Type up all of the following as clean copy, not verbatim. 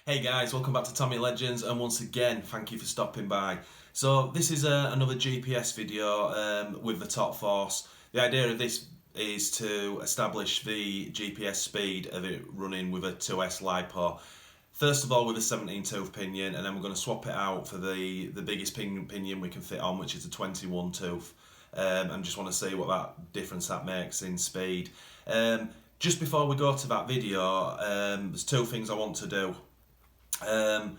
Hey guys, welcome back to Tamiya Legends, and once again, thank you for stopping by. So this is another GPS video with the top force. The idea of this is to establish the GPS speed of it running with a 2S Lipo. First of all with a 17 tooth pinion, and then we're going to swap it out for the biggest pinion we can fit on, which is a 21 tooth. And just want to see what that difference that makes in speed. Just before we go to that video, there's two things I want to do. I'm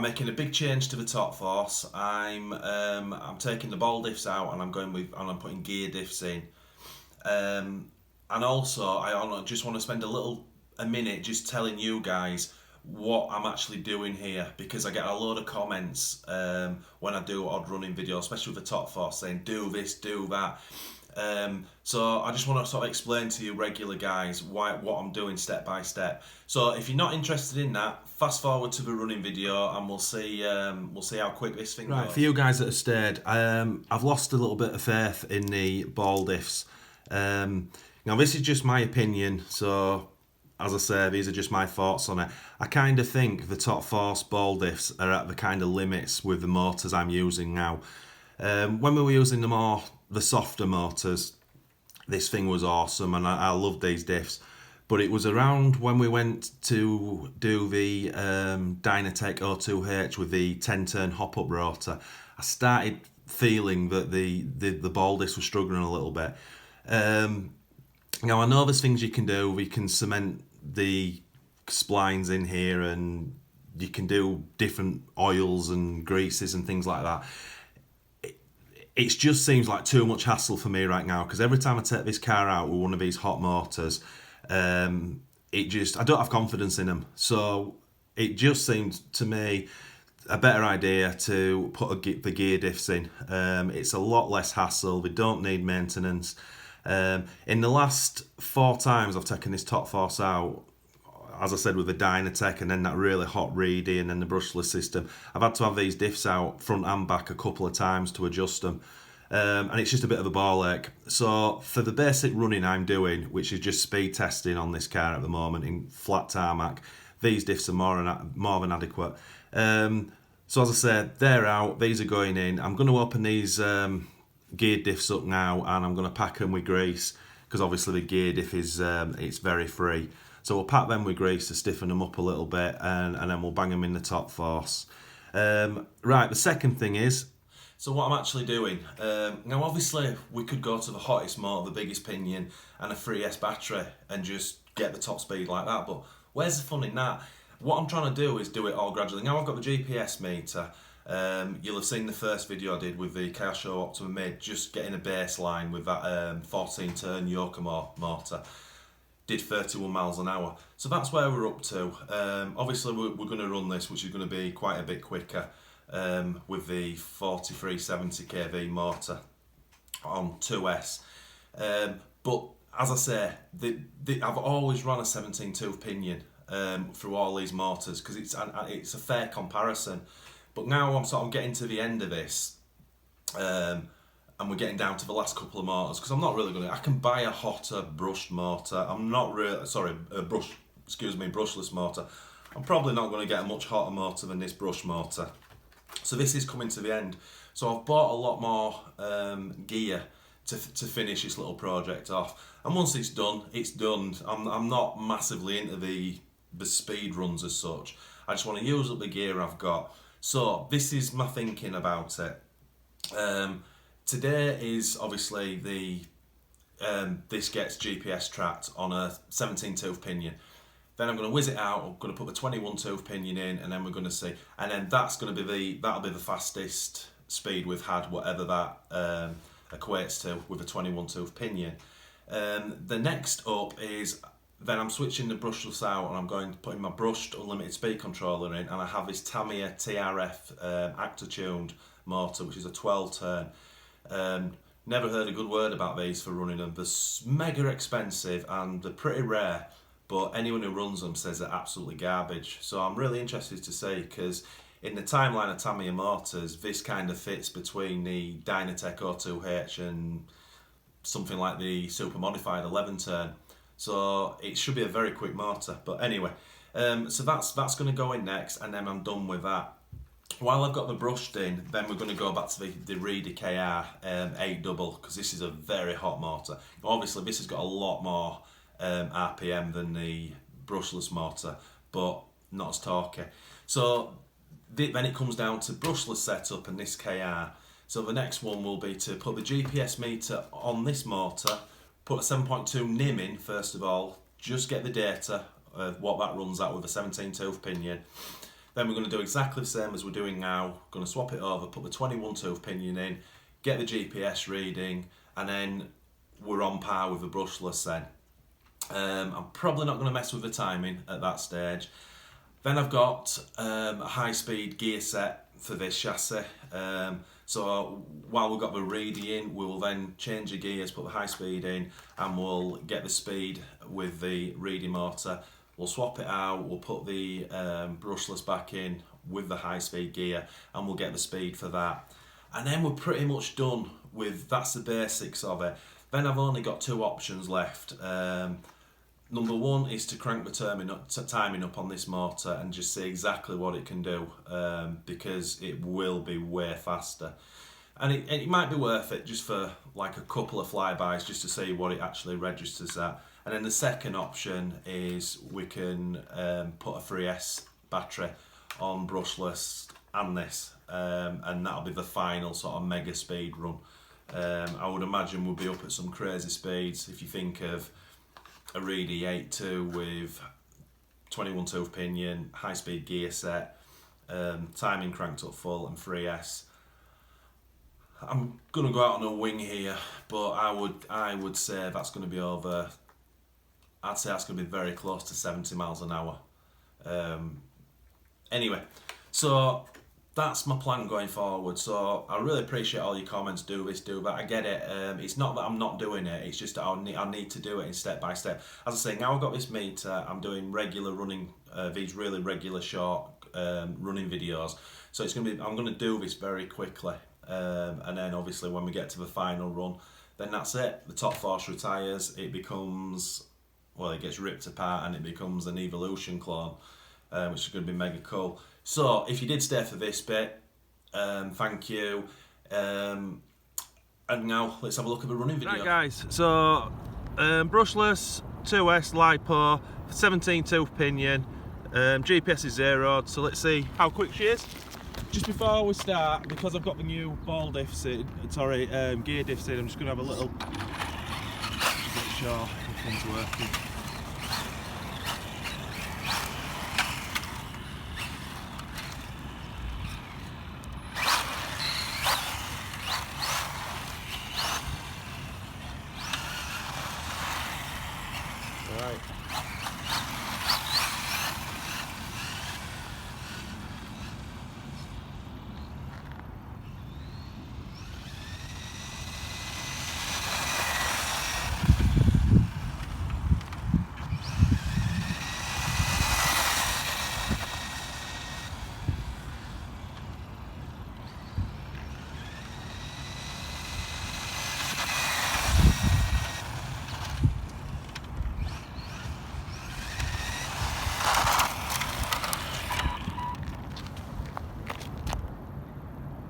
making a big change to the top force. I'm taking the ball diffs out and I'm putting gear diffs in. And also I just want to spend a minute just telling you guys what I'm actually doing here, because I get a load of comments when I do odd running videos, especially with the top force, saying do this, do that. So I just want to sort of explain to you regular guys what I'm doing step by step. So if you're not interested in that, fast forward to the running video and we'll see how quick this thing goes. For you guys that have stayed, I've lost a little bit of faith in the ball diffs. Now this is just my opinion, so as I say, these are just my thoughts on it. I kind of think the top force ball diffs are at the kind of limits with the motors I'm using now. When we were using the softer motors, this thing was awesome and I loved these diffs. But it was around when we went to do the Dynatech O2H with the 10-turn hop-up rotor, I started feeling that the ball disc was struggling a little bit. Now I know there's things you can do. We can cement the splines in here and you can do different oils and greases and things like that. It just seems like too much hassle for me right now, because every time I take this car out with one of these hot motors, I don't have confidence in them. So it just seemed to me a better idea to put the gear diffs in. It's a lot less hassle. They don't need maintenance. In the last 4 times I've taken this top force out, as I said, with the Dynatech and then that really hot reedy and then the brushless system, I've had to have these diffs out front and back a couple of times to adjust them. And it's just a bit of a ball ache. So for the basic running I'm doing, which is just speed testing on this car at the moment in flat tarmac, these diffs are more than adequate. So as I said, they're out, these are going in. I'm going to open these gear diffs up now and I'm going to pack them with grease, because obviously the gear diff is it's very free. So we'll pack them with grease to stiffen them up a little bit, and then we'll bang them in the top force. Right, the second thing is, so what I'm actually doing, now obviously we could go to the hottest motor, the biggest pinion and a 3S battery and just get the top speed like that, but where's the fun in that? What I'm trying to do is do it all gradually. Now I've got the GPS meter. You'll have seen the first video I did with the Kaiosho Optima Mid, just getting a baseline with that 14 turn Yokomo motor. Did 31 miles an hour. So that's where we're up to. Obviously we're going to run this, which is going to be quite a bit quicker with the 4370kv motor on 2S. But as I say, I've always run a 17 tooth pinion through all these motors, because it's a fair comparison. But now I'm getting to the end of this, and we're getting down to the last couple of motors, because I'm not really going to, I can buy a hotter brushed motor. I'm not really, sorry, brushless motor. I'm probably not going to get a much hotter motor than this brush motor. So this is coming to the end. So I've bought a lot more gear to finish this little project off. And once it's done, it's done. I'm not massively into the speed runs as such. I just want to use up the gear I've got. So this is my thinking about it. Today is obviously this gets GPS tracked on a 17 tooth pinion. Then I'm going to whiz it out. I'm going to put the 21 tooth pinion in, and then we're going to see. And then that'll be the fastest speed we've had, whatever that equates to, with a 21 tooth pinion. The next up is, then I'm switching the brushless out and I'm going to put in my brushed unlimited speed controller in, and I have this Tamiya TRF actor-tuned motor, which is a 12 turn. Never heard a good word about these for running them. They're mega expensive and they're pretty rare, but anyone who runs them says they're absolutely garbage. So I'm really interested to see, because in the timeline of Tamiya motors, this kind of fits between the Dynatech O2H and something like the super modified 11 turn. So it should be a very quick motor. But anyway, so that's going to go in next, and then I'm done with that. While I've got the brushed in, then we're going to go back to the Reedy KR 8 double, because this is a very hot motor. Obviously this has got a lot more RPM than the brushless motor, but not as torquey. So then it comes down to brushless setup and this KR. So the next one will be to put the GPS meter on this motor, put a 7.2 NIM in first of all, just get the data of what that runs at with a 17-tooth pinion. Then we're going to do exactly the same as we're doing now. Going to swap it over, put the 21-tooth pinion in, get the GPS reading, and then we're on par with the brushless then. I'm probably not going to mess with the timing at that stage. Then I've got a high-speed gear set for this chassis. So while we've got the Reedy in, we will then change the gears, put the high speed in, and we'll get the speed with the Reedy motor. We'll swap it out, we'll put the brushless back in with the high speed gear, and we'll get the speed for that. And then we're pretty much done with, that's the basics of it. Then I've only got two options left. Number one is to crank the timing up on this motor and just see exactly what it can do, because it will be way faster. And it might be worth it just for like a couple of flybys just to see what it actually registers at. And then the second option is we can put a 3S battery on brushless and this, and that'll be the final sort of mega speed run. I would imagine we'll be up at some crazy speeds if you think of a Reedy 8.2 with 21-tooth pinion, high speed gear set, timing cranked up full, and 3S. I'm gonna go out on a wing here, but I would say that's gonna be over. I'd say that's gonna be very close to 70 miles an hour. Anyway, so that's my plan going forward. So I really appreciate all your comments. Do this, do that. I get it. It's not that I'm not doing it. It's just that I need to do it in step by step. As I say, now I've got this meter. I'm doing regular running, these really regular short running videos. So it's gonna be. I'm gonna do this very quickly, and then obviously when we get to the final run, then that's it. The top force retires. It becomes, well, it gets ripped apart and it becomes an Evolution clone, which is going to be mega cool. So if you did stay for this bit, thank you. And now let's have a look at the running video. Right guys, so brushless, 2S Lipo, 17-tooth pinion, GPS is zeroed, so let's see how quick she is. Just before we start, because I've got the new ball diffs in, sorry, gear diffs in, I'm just going to have a little, make sure everything's working. Right.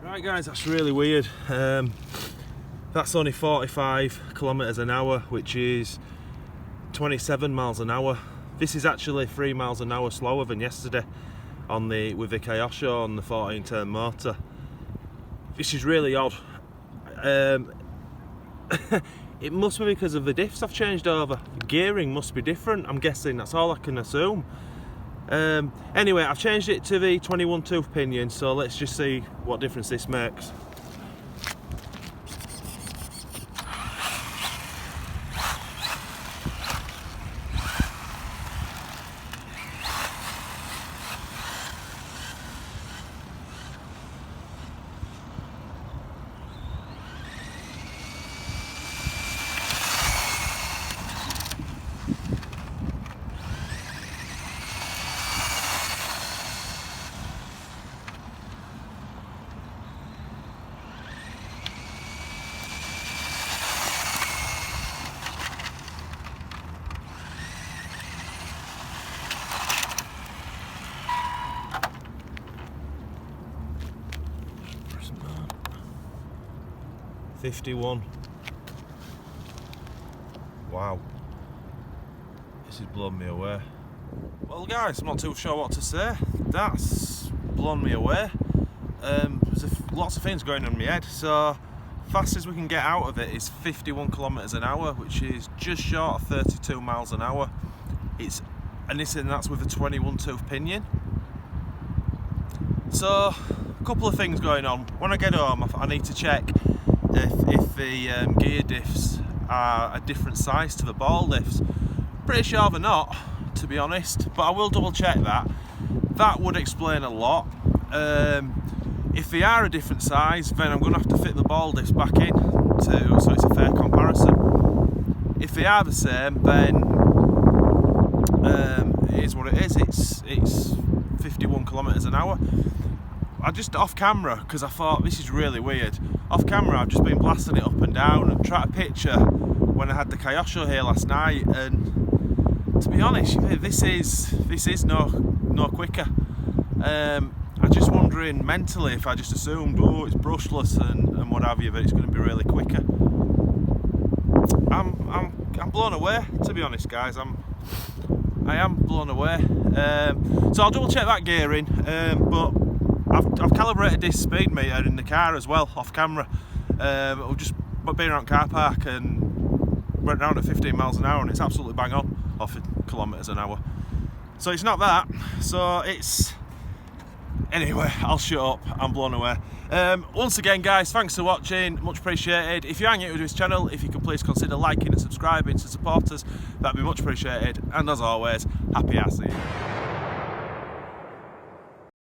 Right guys, that's really weird. That's only 45 kilometers an hour, which is 27 miles an hour. This is actually 3 miles an hour slower than yesterday on with the Kyosho on the 14-turn motor. This is really odd. It must be because of the diffs I've changed over. Gearing must be different, I'm guessing. That's all I can assume. Anyway, I've changed it to the 21-tooth pinion, so let's just see what difference this makes. 51. Wow. This has blown me away. Well guys, I'm not too sure what to say. That's blown me away. There's lots of things going on in my head. So fastest we can get out of it is 51 kilometers an hour, which is just short of 32 miles an hour. And that's with a 21t Pinion. So a couple of things going on. When I get home, I need to check if the gear diffs are a different size to the ball diffs. Pretty sure they're not, to be honest, but I will double check that. That would explain a lot. If they are a different size, then I'm going to have to fit the ball diffs back in so it's a fair comparison. If they are the same, then it is what it is. It's 51 kilometers an hour. I just off camera, because I thought this is really weird. Off camera, I've just been blasting it up and down and tried to picture when I had the Kyosho here last night, and to be honest, this is no quicker. I'm just wondering mentally if I just assumed, oh, it's brushless and what have you, that it's going to be really quicker. I'm blown away, to be honest, guys. I am blown away. So I'll double check that gearing, but I've calibrated this speed meter in the car as well, off camera. I've just been around car park and went around at 15 miles an hour, and it's absolutely bang on off at kilometers an hour. So it's not that. So it's. Anyway, I'll shut up. I'm blown away. Once again, guys, thanks for watching. Much appreciated. If you are new to this channel, if you could please consider liking and subscribing to support us, that'd be much appreciated. And as always, happy assing.